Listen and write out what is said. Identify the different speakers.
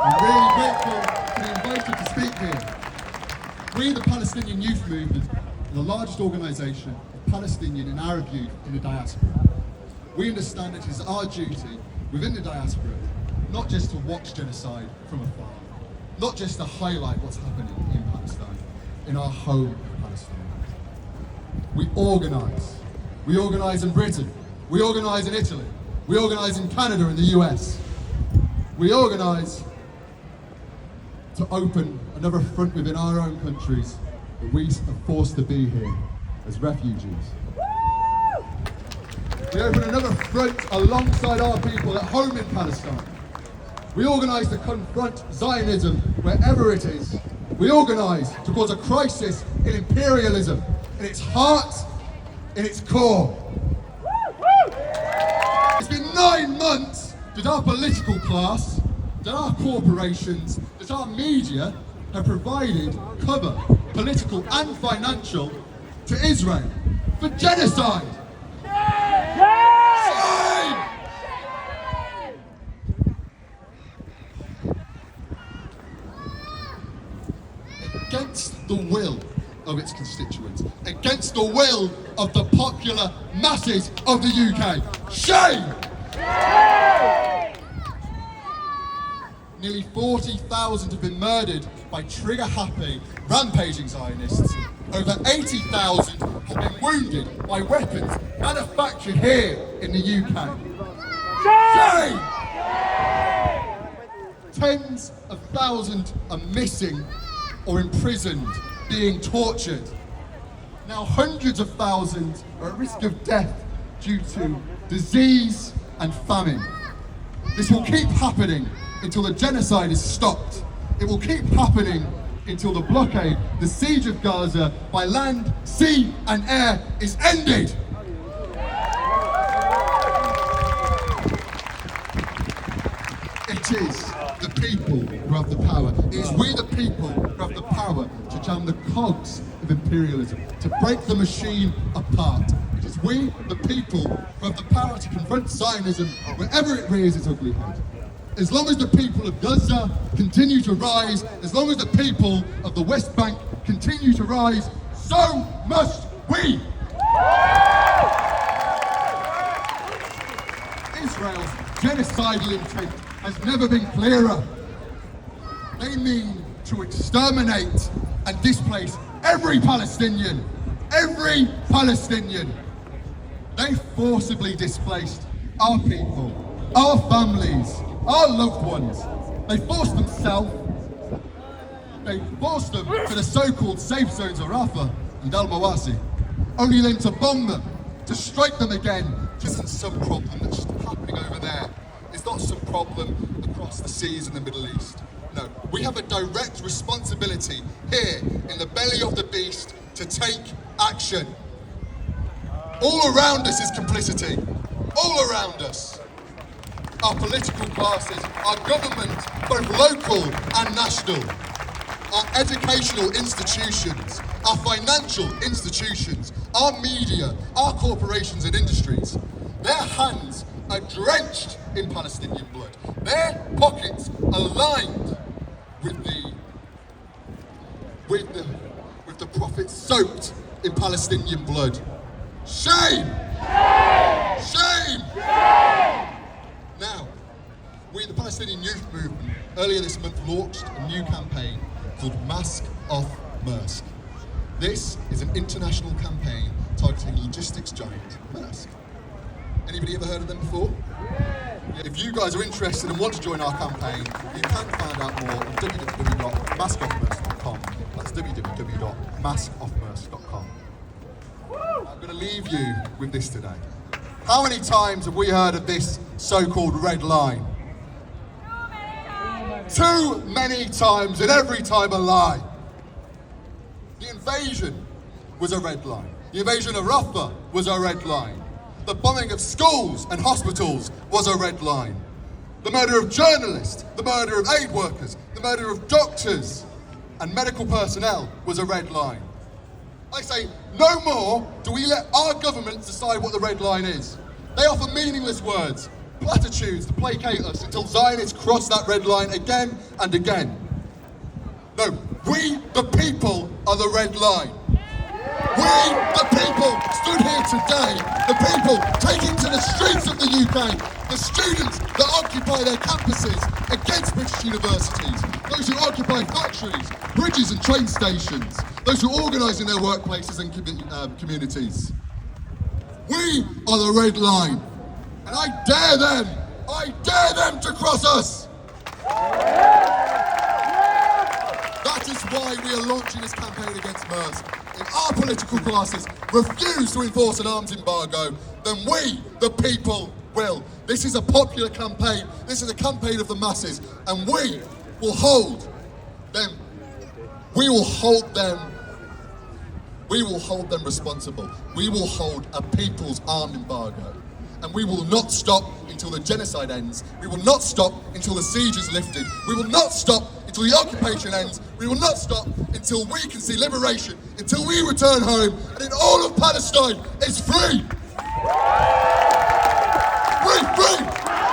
Speaker 1: I'm really grateful to be invited to speak here. We, the Palestinian Youth Movement, are the largest organisation of Palestinian and Arab youth in the diaspora. We understand it is our duty within the diaspora not just to watch genocide from afar, not just to highlight what's happening in Palestine, in our home Palestine. We organise. We organise in Britain. We organise in Italy. We organise in Canada and the US. We organise to open another front within our own countries that we are forced to be here as refugees. We open another front alongside our people at home in Palestine. We organise to confront Zionism wherever it is. We organise to cause a crisis in imperialism, in its heart, in its core. It's been 9 months that our political class, that our corporations, that our media have provided cover, political and financial, to Israel for genocide. Against the will of its constituents, against the will of the popular masses of the UK. Shame! Shame! Nearly 40,000 have been murdered by trigger-happy, rampaging Zionists. Over 80,000 have been wounded by weapons manufactured here in the UK. Shame! Tens of thousands are missing or imprisoned, being tortured. Now hundreds of thousands are at risk of death due to disease and famine. This will keep happening until the genocide is stopped. It will keep happening until the blockade, the siege of Gaza by land, sea and air is ended. It is the people who have the power. It is we the people who have the power to jam the cogs of imperialism, to break the machine apart. It is we the people who have the power to confront Zionism wherever it rears its ugly head. As long as the people of Gaza continue to rise, as long as the people of the West Bank continue to rise, so must we! Israel's genocidal intent has never been clearer. They mean to exterminate and displace every Palestinian. Every Palestinian. They forcibly displaced our people, our families, our loved ones. They forced themselves. They forced them to the so-called safe zones of Rafah and Al-Mawasi, only then to bomb them, to strike them again. This isn't some problem that's just happening over there. It's not some problem across the seas in the Middle East. No, we have a direct responsibility here in the belly of the beast to take action. All around us is complicity. All around us. Our political classes, our government, both local and national, our educational institutions, our financial institutions, our media, our corporations and industries, their hands are drenched in Palestinian blood. Their pockets are lined with the prophets soaked in Palestinian blood. Shame! Shame! Shame! Shame! Now, we, the Palestinian Youth Movement, earlier this month launched a new campaign called Mask Off Maersk. This is an international campaign targeting logistics giant Maersk. Anybody ever heard of them before? Yeah. If you guys are interested and want to join our campaign, you can find out more on www.maskoffmaersk.com. That's www.maskoffmaersk.com. I'm going to leave you with this today. How many times have we heard of this so-called red line? Too many times, and every time a lie. The invasion was a red line. The invasion of Rafah was a red line. The bombing of schools and hospitals was a red line. The murder of journalists, the murder of aid workers, the murder of doctors and medical personnel was a red line. I say, no more do we let our governments decide what the red line is. They offer meaningless words. platitudes to placate us until Zionists cross that red line again and again. No, we, the people, are the red line. We, the people, stood here today, the people taking to the streets of the UK, the students that occupy their campuses against British universities, those who occupy factories, bridges and train stations, those who organise in their workplaces and communities. We are the red line, and I dare them to cross us! That is why we are launching this campaign against Maersk. If our political classes refuse to enforce an arms embargo, then we, the people, will. This is a popular campaign. This is a campaign of the masses, and we will hold them. We will hold them responsible. We will hold a people's armed embargo. And we will not stop until the genocide ends. We will not stop until the siege is lifted. We will not stop until the occupation ends. We will not stop until we can see liberation, until we return home, and in all of Palestine is free.